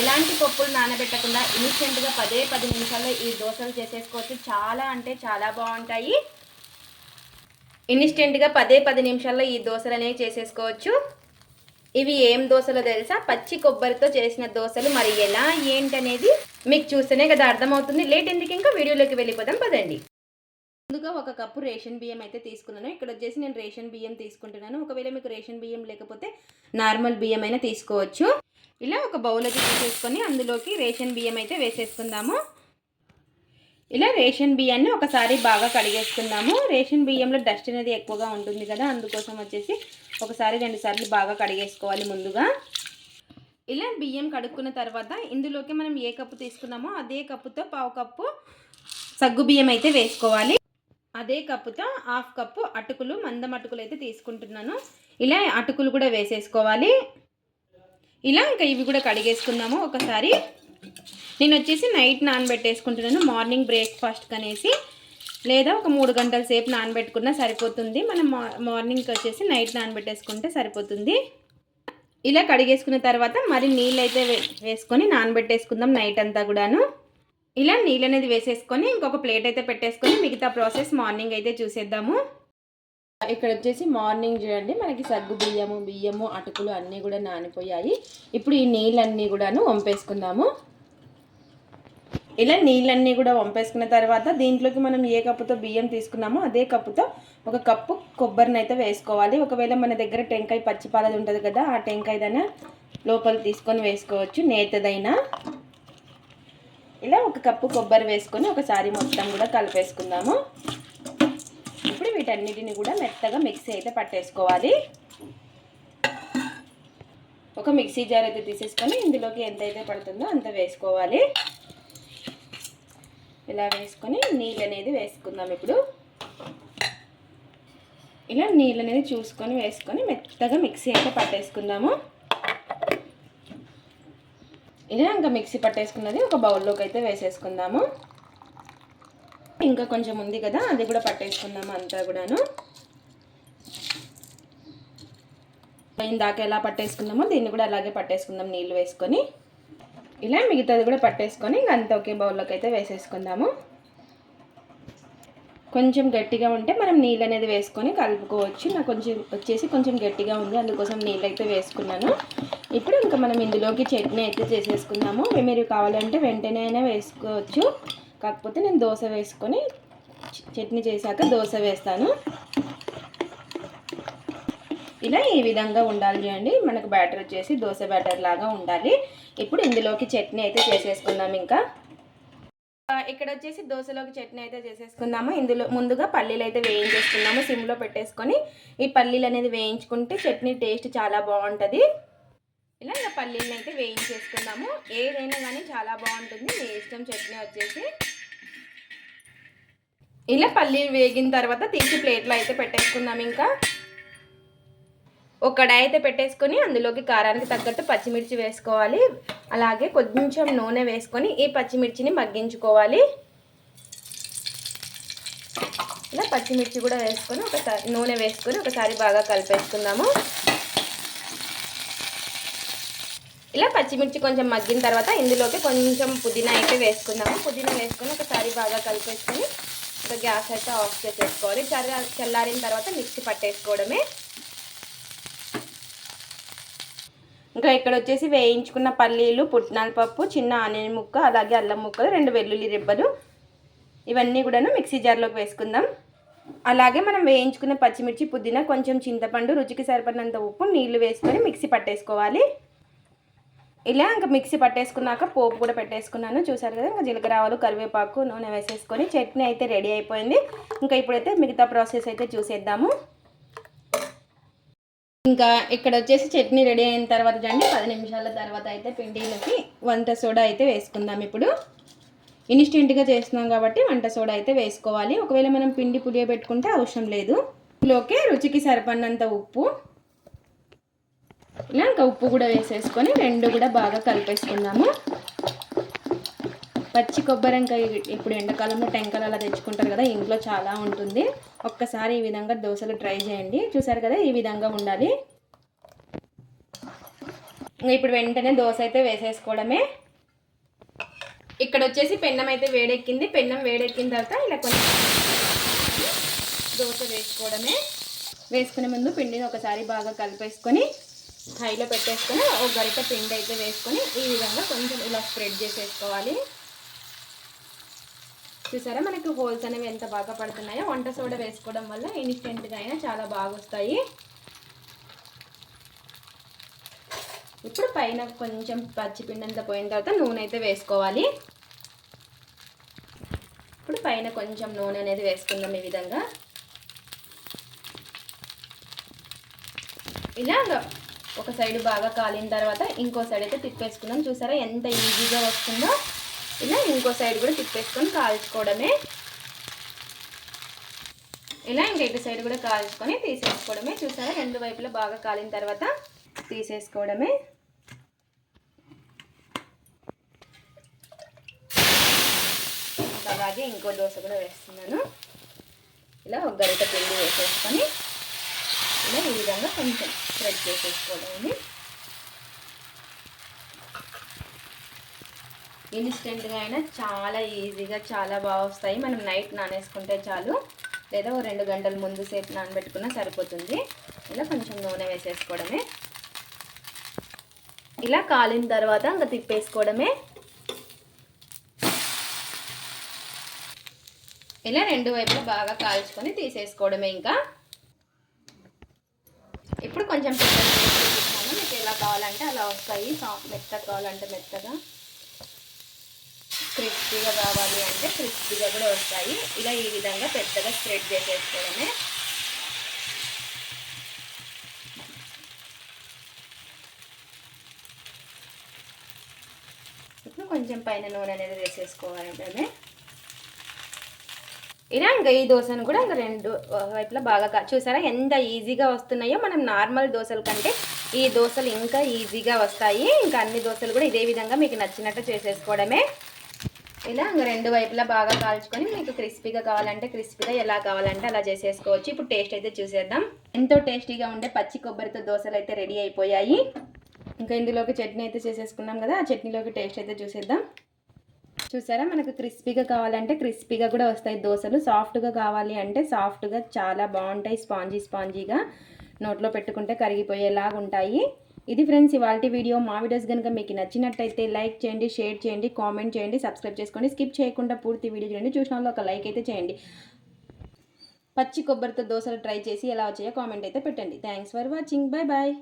ఎలాంటి పప్పులు నానబెట్టకుండా ఇన్స్టెంట్గా 10 నిమిషాల్లో ఈ దోశలు చేసేసుకోవచ్చు. చాలా అంటే చాలా బాగుంటాయి. ఇన్స్టెంట్గా 10 నిమిషాల్లో ఈ దోశలు అనేవి చేసేసుకోవచ్చు. ఇవి ఏం దోశలో తెలుసా? పచ్చి కొబ్బరితో చేసిన దోశలు. మరి ఎలా ఏంటనేది మీకు చూస్తేనే కదా అర్థమవుతుంది. లేట్ ఎందుకు, ఇంకా వీడియోలోకి వెళ్ళిపోదాం పదండి. ముందుగా 1 కప్పు రేషన్ బియ్యం అయితే తీసుకున్నాను. ఇక్కడ వచ్చేసి నేను రేషన్ బియ్యం తీసుకుంటున్నాను. ఒకవేళ మీకు రేషన్ బియ్యం లేకపోతే నార్మల్ బియ్యం అయినా తీసుకోవచ్చు. ఇలా ఒక బౌల్ అయితే తీసేసుకొని అందులోకి రేషన్ బియ్యం అయితే వేసేసుకుందాము. ఇలా రేషన్ బియ్యాన్ని ఒకసారి బాగా కడిగేసుకుందాము. రేషన్ బియ్యంలో డస్ట్ అనేది ఎక్కువగా ఉంటుంది కదా, అందుకోసం వచ్చేసి ఒకసారి 2 సార్లు బాగా కడిగేసుకోవాలి ముందుగా. ఇలా బియ్యం కడుక్కున్న తర్వాత ఇందులోకి మనం ఏ కప్పు తీసుకున్నామో అదే కప్పుతో 1/2 కప్పు సగ్గు బియ్యం అయితే వేసుకోవాలి. అదే కప్పుతో 1/2 కప్పు అటుకులు, మందం అటుకులు అయితే తీసుకుంటున్నాను. ఇలా అటుకులు కూడా వేసేసుకోవాలి. ఇలా ఇంకా ఇవి కూడా కడిగేసుకుందాము ఒకసారి. నేను వచ్చేసి నైట్ నానబెట్టేసుకుంటున్నాను మార్నింగ్ బ్రేక్ఫాస్ట్కి అనేసి, లేదా ఒక 3 గంటల సేపు నానబెట్టుకున్నా సరిపోతుంది. మనం మార్నింగ్కి వచ్చేసి నైట్ నానబెట్టేసుకుంటే సరిపోతుంది. ఇలా కడిగేసుకున్న తర్వాత మరి నీళ్ళు అయితే వేసుకొని నానబెట్టేసుకుందాం నైట్ అంతా కూడాను. ఇలా నీళ్ళు అనేది వేసేసుకొని ఇంకొక ప్లేట్ అయితే పెట్టేసుకొని మిగతా ప్రాసెస్ మార్నింగ్ అయితే చూసేద్దాము. ఇక్కడ వచ్చేసి మార్నింగ్ చూడండి, మనకి సగ్గు బియ్యము అటుకులు అన్నీ కూడా నానిపోయాయి. ఇప్పుడు ఈ నీళ్ళన్నీ కూడాను వంపేసుకుందాము. ఇలా నీళ్ళన్నీ కూడా వంపేసుకున్న తర్వాత దీంట్లోకి మనం ఏ కప్పుతో బియ్యం తీసుకున్నామో అదే కప్పుతో 1 కప్పు కొబ్బరిని అయితే వేసుకోవాలి. ఒకవేళ మన దగ్గర టెంకాయ పచ్చిపాలది ఉంటుంది కదా, ఆ టెంకాయదైనా లోపల తీసుకొని వేసుకోవచ్చు, నేతదైనా. ఇలా 1 కప్పు కొబ్బరి వేసుకొని ఒకసారి మొత్తం కూడా కలిపేసుకుందాము. ఇప్పుడు వీటన్నిటిని కూడా మెత్తగా మిక్సీ అయితే పట్టేసుకోవాలి. ఒక మిక్సీ జార్ అయితే తీసేసుకొని ఇందులోకి ఎంతైతే పడుతుందో అంత వేసుకోవాలి. ఇలా వేసుకొని నీళ్ళు అనేది వేసుకుందాం. ఇప్పుడు ఇలా నీళ్ళు అనేది చూసుకొని వేసుకొని మెత్తగా మిక్సీ అయితే పట్టేసుకుందాము. ఇలా ఇంకా మిక్సీ పట్టేసుకున్నది ఒక బౌల్లోకి అయితే వేసేసుకుందాము. ఇంకా కొంచెం ఉంది కదా, అది కూడా పట్టేసుకుందాము అంతా కూడాను. ఇందాక ఎలా పట్టేసుకుందామో దీన్ని కూడా అలాగే పట్టేసుకుందాం నీళ్ళు వేసుకొని. ఇలా మిగతాది కూడా పట్టేసుకొని ఇంక అంతా ఒకే బౌల్లోకి అయితే వేసేసుకుందాము. కొంచెం గట్టిగా ఉంటే మనం నీళ్ళు అనేది వేసుకొని కలుపుకోవచ్చు. నాకు కొంచెం గట్టిగా ఉంది, అందుకోసం నీళ్ళు అయితే వేసుకున్నాను. ఇప్పుడు ఇంకా మనం ఇందులోకి చట్నీ అయితే చేసేసుకుందాము. మీరు కావాలంటే వెంటనే అయినా వేసుకోవచ్చు, కాకపోతే నేను దోశ వేసుకొని చట్నీ చేశాక దోశ వేస్తాను. ఇలా ఈ విధంగా ఉండాలి చూడండి, మనకు బ్యాటర్ వచ్చేసి దోశ బ్యాటర్ లాగా ఉండాలి. ఇప్పుడు ఇందులోకి చట్నీ అయితే చేసేసుకుందాం. ఇంకా ఇక్కడ వచ్చేసి దోశలోకి చట్నీ అయితే చేసేసుకుందాము. ఇందులో ముందుగా పల్లీలు అయితే వేయించేసుకుందాము. సిమ్లో పెట్టేసుకొని ఈ పల్లీలు అనేది వేయించుకుంటే చట్నీ టేస్ట్ చాలా బాగుంటుంది. ఇలా ఇంకా పల్లీలను అయితే వేయించేసుకుందాము. ఏదైనా కానీ చాలా బాగుంటుంది, మీ ఇష్టం చట్నీ వచ్చేసి. ఇలా పల్లీలు వేగిన తర్వాత తీసి ప్లేట్లో అయితే పెట్టేసుకుందాం. ఇంకా ఒక కడాయి అయితే పెట్టేసుకొని అందులోకి కారానికి తగ్గట్టు పచ్చిమిర్చి వేసుకోవాలి. అలాగే కొంచెం నూనె వేసుకొని ఈ పచ్చిమిర్చిని మగ్గించుకోవాలి. ఇలా పచ్చిమిర్చి కూడా వేసుకొని ఒకసారి నూనె వేసుకొని ఒకసారి బాగా కలిపేసుకుందాము. ఇలా పచ్చిమిర్చి కొంచెం మగ్గిన తర్వాత ఇందులోకి కొంచెం పుదీనా అయితే వేసుకుందాము. పుదీనా వేసుకొని ఒకసారి బాగా కలిపేసుకొని ఇంకా గ్యాస్ అయితే ఆఫ్ చేసేసుకోవాలి. చల్లారిన తర్వాత మిక్సీ పట్టేసుకోవడమే. ఇంకా ఇక్కడ వచ్చేసి వేయించుకున్న పల్లీలు, పుట్నాల పప్పు, చిన్న ఆనియన్ ముక్క, అలాగే అల్లం ముక్కలు, 2 వెల్లుల్లి రెబ్బలు, ఇవన్నీ కూడాను మిక్సీ జార్లోకి వేసుకుందాం. అలాగే మనం వేయించుకున్న పచ్చిమిర్చి, పుదీనా, కొంచెం చింతపండు, రుచికి సరిపడినంత ఉప్పు, నీళ్లు వేసుకొని మిక్సీ పట్టేసుకోవాలి. ఇలా ఇంకా మిక్సీ పట్టేసుకున్నాక పోపు కూడా పెట్టేసుకున్నాను, చూసారు కదా. ఇంకా జీలకర్ర, ఆవాలు, కరివేపాకు, నూనె వేసేసుకొని చట్నీ అయితే రెడీ అయిపోయింది. ఇంకా ఇప్పుడైతే మిగతా ప్రాసెస్ అయితే చూసేద్దాము. ఇంకా ఇక్కడ వచ్చేసి చట్నీ రెడీ అయిన తర్వాత చూడండి, 10 నిమిషాల తర్వాత అయితే పిండిలోకి వంట సోడా అయితే వేసుకుందాం. ఇప్పుడు ఇన్స్టెంట్గా చేస్తున్నాం కాబట్టి వంట సోడా అయితే వేసుకోవాలి. ఒకవేళ మనం పిండి పులియబెట్టుకుంటే అవసరం లేదు. ఇందులోకి రుచికి సరిపడినంత ఉప్పు, ఇలా ఇంకా ఉప్పు కూడా వేసేసుకొని 2 కూడా బాగా కలిపేసుకుందాము. పచ్చి కొబ్బరికాయ ఇప్పుడు ఎండాకాలంలో టెంకలు అలా తెచ్చుకుంటారు కదా, ఇంట్లో చాలా ఉంటుంది. ఒక్కసారి ఈ విధంగా దోశలు ట్రై చేయండి. చూసారు కదా, ఈ విధంగా ఉండాలి. ఇప్పుడు వెంటనే దోశ అయితే వేసేసుకోవడమే. ఇక్కడ వచ్చేసి పెన్నం అయితే వేడెక్కింది. పెన్నం వేడెక్కిన తర్వాత ఇలా కొంచెం దోశ వేసుకోవడమే. వేసుకునే ముందు పిండిని ఒకసారి బాగా కలిపేసుకొని హైలో పెట్టేసుకొని ఒక గరిట పిండి అయితే వేసుకొని ఈ విధంగా కొంచెం ఇలా స్ప్రెడ్ చేసేసుకోవాలి. చూసారా మనకు హోల్స్ అనేవి ఎంత బాగా పడుతున్నాయో. వంట సోడా వేసుకోవడం వల్ల ఇన్స్టెంట్గా అయినా చాలా బాగా వస్తాయి. ఇప్పుడు పైన కొంచెం పచ్చిపిండి అంతా పోయిన తర్వాత నూనె అయితే వేసుకోవాలి. ఇప్పుడు పైన కొంచెం నూనె అనేది వేసుకుందాం. ఈ విధంగా ఇలా ఒక సైడ్ బాగా కాలిన తర్వాత ఇంకో సైడ్ అయితే తిప్పేసుకుందాం. చూసారా ఎంత ఈజీగా వస్తుందో. ఇలా ఇంకో సైడ్ కూడా తిప్పేసుకొని కాల్చుకోవడమే. ఇలా ఇంకా ఇటు సైడ్ కూడా కాల్చుకొని తీసేసుకోవడమే. చూసారా రెండు వైపులా బాగా కాలిన తర్వాత తీసేసుకోవడమే. అలాగే ఇంకో దోశ కూడా వేస్తున్నాను. ఇలా ఒక గరిట పిండి వేసేసుకొని ఇలా ఈ విధంగా కొంచెం స్ప్రెడ్ చేసేసుకోవడమే. ఇన్స్టెంట్గా అయినా చాలా ఈజీగా చాలా బాగా వస్తాయి. మనం నైట్ నానేసుకుంటే చాలు, లేదా 2 గంటల ముందు సేపు నానబెట్టుకున్నా సరిపోతుంది. ఇలా కొంచెం నూనె వేసేసుకోవడమే. ఇలా కాలిన తర్వాత ఇంకా తిప్పేసుకోవడమే. ఇలా రెండు వైపులా బాగా కాల్చుకొని తీసేసుకోవడమే. ఇంకా ఇప్పుడు కొంచెం మీకు ఎలా కావాలంటే అలా వస్తాయి. మెత్తగా కావాలంటే మెత్తగా, క్రిస్పీగా కావాలి అంటే క్రిస్పీగా కూడా వస్తాయి. ఇలా ఈ విధంగా పెద్దగా స్ప్రెడ్ చేసేసుకోవడమే. ఇప్పుడు కొంచెం పైన నూనె అనేది వేసేసుకోవడమే. ఇలా ఇంకా ఈ దోశను కూడా ఇంకా రెండు వైపులా బాగా చూసారా ఎంత ఈజీగా వస్తున్నాయో. మనం నార్మల్ దోశల కంటే ఈ దోశలు ఇంకా ఈజీగా వస్తాయి. ఇంకా అన్ని దోశలు కూడా ఇదే విధంగా మీకు నచ్చినట్టు చేసేసుకోవడమే. ఇలా ఇంకా రెండు వైపులా బాగా కాల్చుకొని మీకు క్రిస్పీగా కావాలంటే క్రిస్పీగా, ఎలా కావాలంటే అలా చేసేసుకోవచ్చు. ఇప్పుడు టేస్ట్ అయితే చూసేద్దాం. ఎంతో టేస్టీగా ఉండే పచ్చి కొబ్బరితో దోశలు అయితే రెడీ అయిపోయాయి. ఇంకా ఇందులోకి చట్నీ అయితే చేసేసుకున్నాం కదా, ఆ చట్నీలోకి టేస్ట్ అయితే చూసేద్దాం. చూసారా మనకు క్రిస్పీగా కావాలంటే క్రిస్పీగా కూడా వస్తాయి దోశలు. సాఫ్ట్గా కావాలి అంటే సాఫ్ట్గా చాలా బాగుంటాయి. స్పాంజీగా నోట్లో పెట్టుకుంటే కరిగిపోయేలాగా ఉంటాయి. ఇది ఫ్రెండ్స్ ఇవాల్టి వీడియో. మా వీడియోస్ కనుక మీకు నచ్చినట్టయితే లైక్ చేయండి, షేర్ చేయండి, కామెంట్ చేయండి, సబ్స్క్రైబ్ చేసుకోండి. స్కిప్ చేయకుండా పూర్తి వీడియో చూడండి. చూసిన వాళ్ళు ఒక లైక్ అయితే చేయండి. పచ్చి కొబ్బరితో దోశలు ట్రై చేసి ఎలా వచ్చాయో కామెంట్ అయితే పెట్టండి. Thanks for watching. Bye bye.